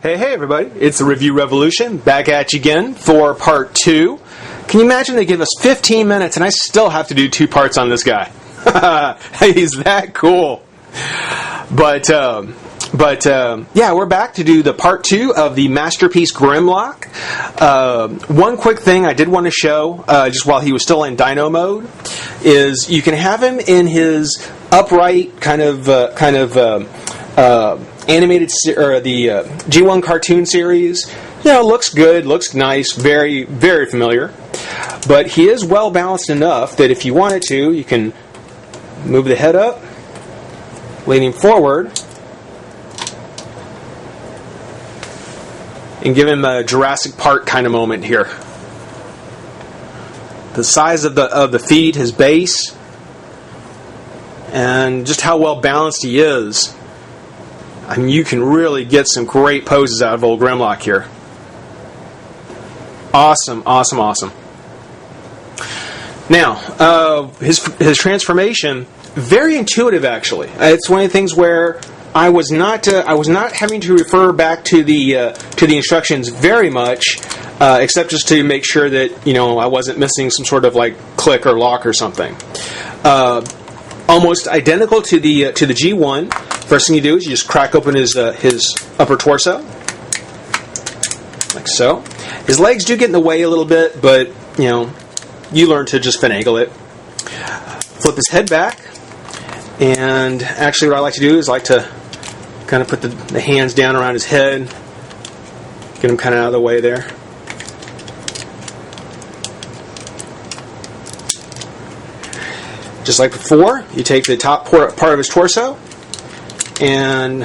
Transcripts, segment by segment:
Hey everybody, it's the Review Revolution, back at you again for part 2. Can you imagine they give us 15 minutes and I still have to do 2 parts on this guy? He's that cool. But yeah, we're back to do the part 2 of the masterpiece Grimlock. One quick thing I did want to show, just while he was still in Dino mode, is you can have him in his upright kind of animated or the G1 cartoon series. You know, looks good, looks nice, very, very familiar. But he is well balanced enough that if you wanted to, you can move the head up, leaning forward, and give him a Jurassic Park kind of moment here. The size of the feet, his base, and just how well balanced he is. I mean, you can really get some great poses out of old Grimlock here. Awesome, awesome, awesome. Now, his transformation, very intuitive actually. It's one of the things where I was not having to refer back to the instructions very much, except just to make sure that I wasn't missing some sort of like click or lock or something. Almost identical to the G1. First thing you do is you just crack open his upper torso, like so. His legs do get in the way a little bit, but you learn to just finagle it. Flip his head back, and actually what I like to do is I like to kind of put the hands down around his head, get him kind of out of the way there. Just like before, you take the top part of his torso and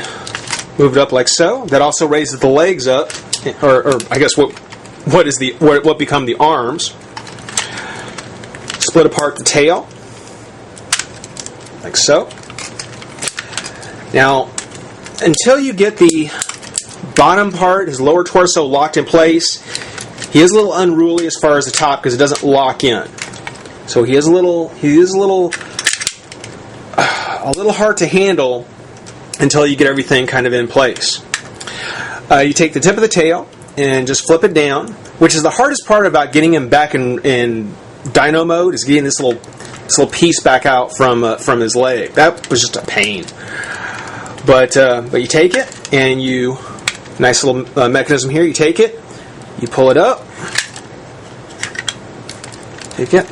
move it up like so. That also raises the legs up, or I guess what become the arms. Split apart the tail, like so. Now, until you get the bottom part, his lower torso, locked in place, he is a little unruly as far as the top because it doesn't lock in. So he is a little hard to handle until you get everything kind of in place. You take the tip of the tail and just flip it down, which is the hardest part about getting him back in Dino mode, is getting this little piece back out from his leg. That was just a pain. But you take it and nice little mechanism here. You take it, you pull it up, take it,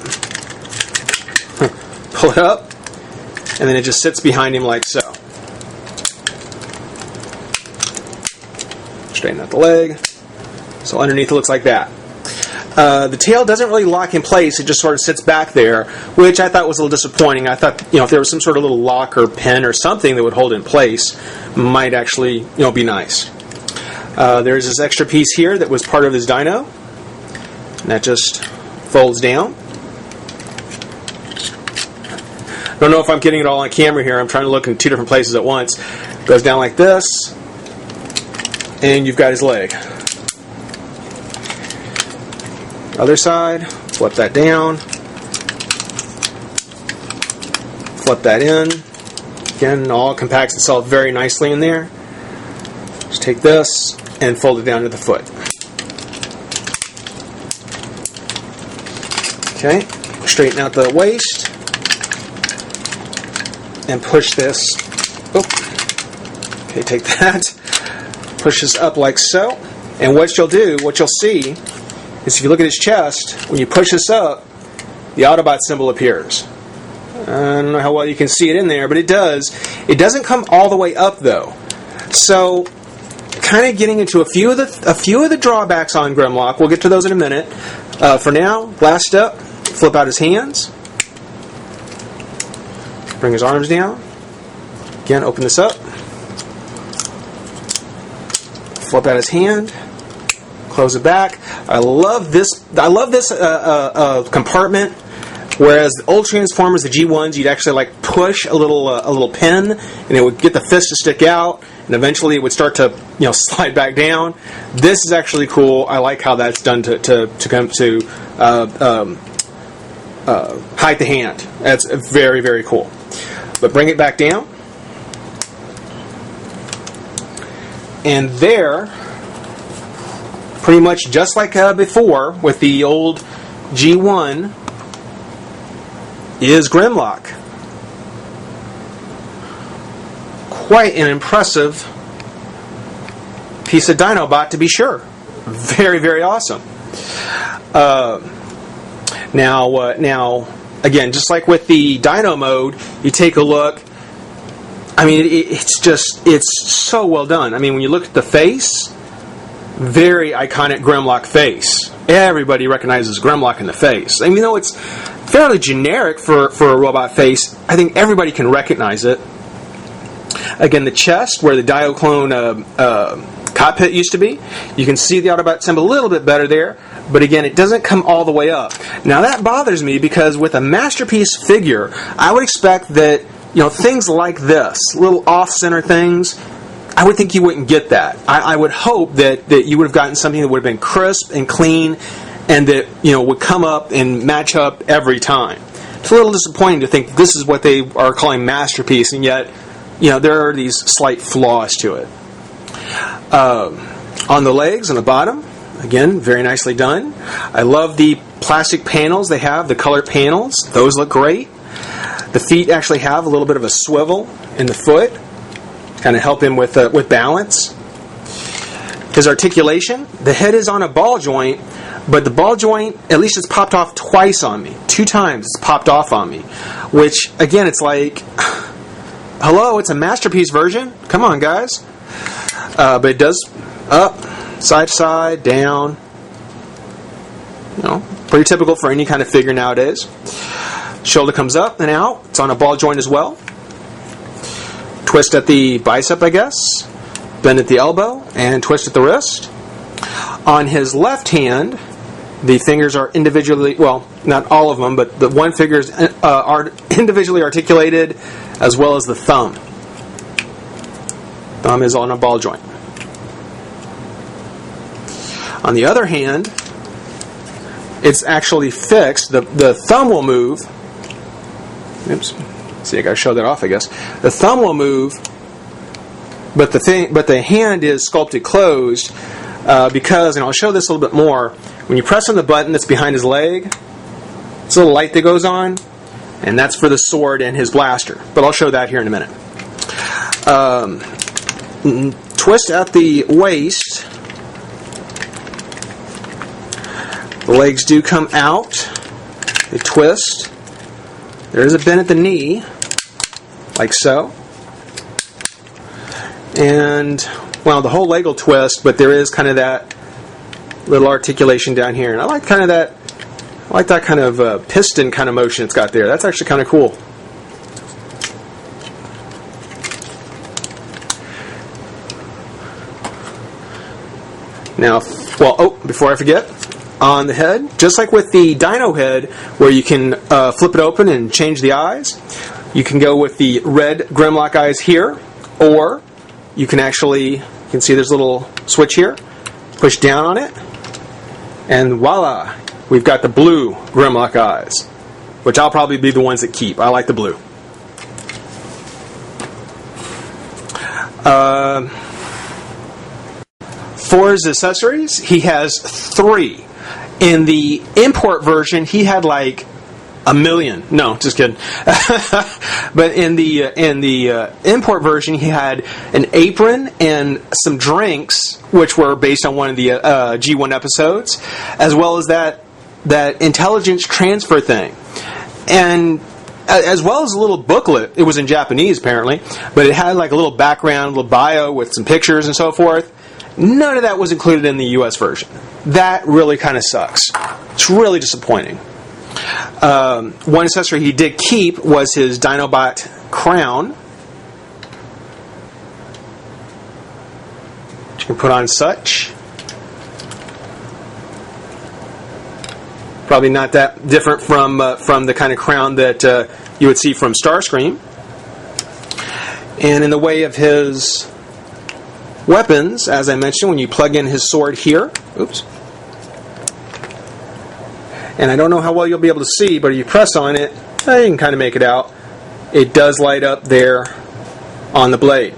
pull it up, and then it just sits behind him like so. Straighten out the leg. So underneath it looks like that. The tail doesn't really lock in place. It just sort of sits back there, which I thought was a little disappointing. I thought, if there was some sort of little lock or pin or something that would hold it in place, might actually, be nice. There's this extra piece here that was part of his Dino, and that just folds down. I don't know if I'm getting it all on camera here. I'm trying to look in 2 different places at once. Goes down like this, and you've got his leg. Other side, flip that down, flip that in. Again, all compacts itself very nicely in there. Just take this and fold it down to the foot. Okay, straighten out the waist and push this. Okay, take that, push this up like so. And what you'll see is if you look at his chest, when you push this up, the Autobot symbol appears. I don't know how well you can see it in there, but it does. It doesn't come all the way up though. So, kind of getting into a few of the drawbacks on Grimlock. We'll get to those in a minute. For now, last step: flip out his hands, bring his arms down. Again, open this up, flip out his hand. Close it back. I love this compartment. Whereas the old Transformers, the G1s, you'd actually like push a little pin, and it would get the fist to stick out, and eventually it would start to slide back down. This is actually cool. I like how that's done to come to hide the hand. That's very, very cool. But bring it back down, and there pretty much just like before with the old G1, is Grimlock. Quite an impressive piece of Dinobot, to be sure. Very, very awesome. Now, again, just like with the Dino mode, you take a look. I mean, it's so well done. I mean, when you look at the face, very iconic Grimlock face. Everybody recognizes Grimlock in the face. I mean, though it's fairly generic for a robot face, I think everybody can recognize it. Again, the chest, where the Dioclone cockpit used to be, you can see the Autobot symbol a little bit better there, but again, it doesn't come all the way up. Now, that bothers me because with a masterpiece figure, I would expect that, things like this, little off-center things, I would think you wouldn't get that. I would hope that you would have gotten something that would have been crisp and clean and that, would come up and match up every time. It's a little disappointing to think this is what they are calling masterpiece, and yet, there are these slight flaws to it. On the legs, on the bottom, again, very nicely done. I love the plastic panels they have, the colored panels. Those look great. The feet actually have a little bit of a swivel in the foot, kind of help him with balance. His articulation, the head is on a ball joint, but the ball joint, at least it's popped off twice on me. 2 times it's popped off on me. Which, again, it's like, hello, it's a masterpiece version. Come on, guys. But it does up, side to side, down. Pretty typical for any kind of figure nowadays. Shoulder comes up and out. It's on a ball joint as well. Twist at the bicep, I guess. Bend at the elbow and twist at the wrist. On his left hand, the fingers are individually, well, not all of them, but the one finger is are individually articulated, as well as the thumb. Thumb is on a ball joint. On the other hand, it's actually fixed. The thumb will move. Oops. See, I got to show that off, I guess. The thumb will move, but the hand is sculpted closed because, and I'll show this a little bit more. When you press on the button that's behind his leg, it's a little light that goes on, and that's for the sword and his blaster. But I'll show that here in a minute. Twist at the waist. The legs do come out. They twist. There is a bend at the knee, like so. And, well, the whole leg will twist, but there is kind of that little articulation down here. And I like that kind of piston kind of motion it's got there. That's actually kind of cool. Now, before I forget, on the head, just like with the Dino head, where you can flip it open and change the eyes, you can go with the red Grimlock eyes here, or you can actually, you can see there's a little switch here, push down on it, and voila, we've got the blue Grimlock eyes, which I'll probably be the ones that keep. I like the blue. For his accessories, he has 3. In the import version, he had like 1 million. No, just kidding. But in the import version, he had an apron and some drinks, which were based on one of the G1 episodes, as well as that intelligence transfer thing, and as well as a little booklet. It was in Japanese apparently, but it had like a little background, a little bio with some pictures and so forth. None of that was included in the US version. That really kind of sucks. It's really disappointing. One accessory he did keep was his Dinobot crown, which you can put on such. Probably not that different from the kind of crown that you would see from Starscream. And in the way of his weapons, as I mentioned, when you plug in his sword here, oops, and I don't know how well you'll be able to see, but if you press on it, you can kind of make it out. It does light up there on the blade.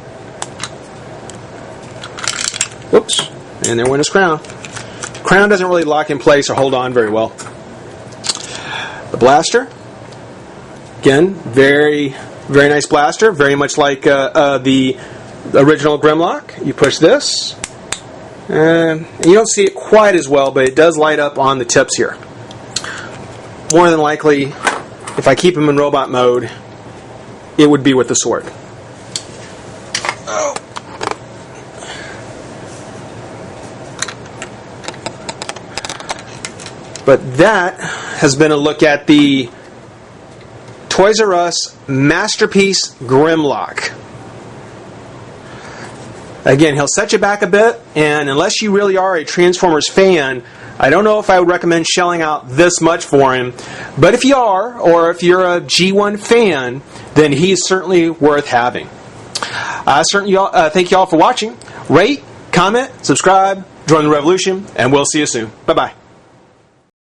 Whoops, and there went his crown. crown doesn't really lock in place or hold on very well. The blaster, again, very, very nice blaster, very much like the original Grimlock. You push this, and you don't see it quite as well, but it does light up on the tips here. More than likely, if I keep him in robot mode, it would be with the sword. Oh. But that has been a look at the Toys R Us Masterpiece Grimlock. Again, he'll set you back a bit, and unless you really are a Transformers fan, I don't know if I would recommend shelling out this much for him. But if you are, or if you're a G1 fan, then he's certainly worth having. Thank you all for watching. Rate, comment, subscribe, join the revolution, and we'll see you soon. Bye-bye.